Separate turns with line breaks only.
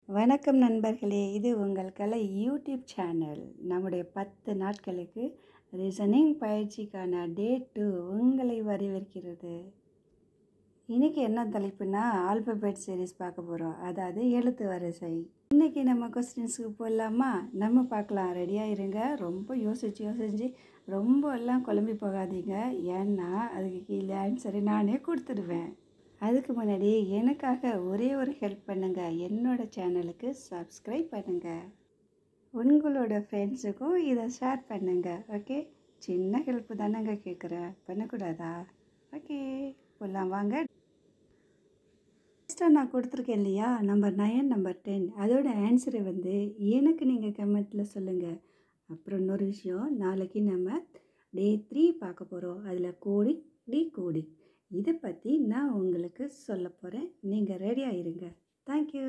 வணக்கம் நண்பர்களே, இது உங்கள் கலை யூடியூப் சேனல். நம்முடைய 10 நாட்களுக்கு லிசனிங் பயிற்சிக்கான டே 2 உங்களை வரவேற்கிறது. இன்றைக்கி என்ன தலைப்புனா ஆல்பபெட் சீரிஸ் பார்க்க போகிறோம், அதாவது எழுத்து வரிசை. இன்றைக்கி நம்ம கொஸ்டின்ஸுக்கு போடலாமா? நம்ம பார்க்கலாம். ரெடியாக இருங்க. ரொம்ப யோசிச்சு ரொம்ப எல்லாம் குழம்பி போகாதீங்க, ஏன்னா அதுக்கு கீழே ஆன்சரை நானே கொடுத்துடுவேன். அதுக்கு முன்னாடி எனக்காக ஒரே ஒரு ஹெல்ப் பண்ணுங்கள். என்னோடய சேனலுக்கு சப்ஸ்கிரைப் பண்ணுங்கள். உங்களோட ஃப்ரெண்ட்ஸுக்கும் இதை ஷேர் பண்ணுங்கள். ஓகே, சின்ன ஹெல்ப்பு தானேங்க கேட்குறேன், பண்ணக்கூடாதா? ஓகே, போகலாம் வாங்க. ஃபஸ்ட்டாக நான் கொடுத்துருக்கேன் இல்லையா, நம்பர் 9, நம்பர் 10, அதோட ஆன்சரை எனக்கு நீங்கள் கமெண்ட்டில் சொல்லுங்கள். அப்புறம் இன்னொரு விஷயம், நாளைக்கு நம்ம டே 3 பார்க்க போகிறோம். அதில் கோடிங், டீகோடிங் இதை பற்றி நான் உங்களுக்கு சொல்ல போகிறேன். நீங்கள் ரெடியாக இருங்க. தேங்க்யூ.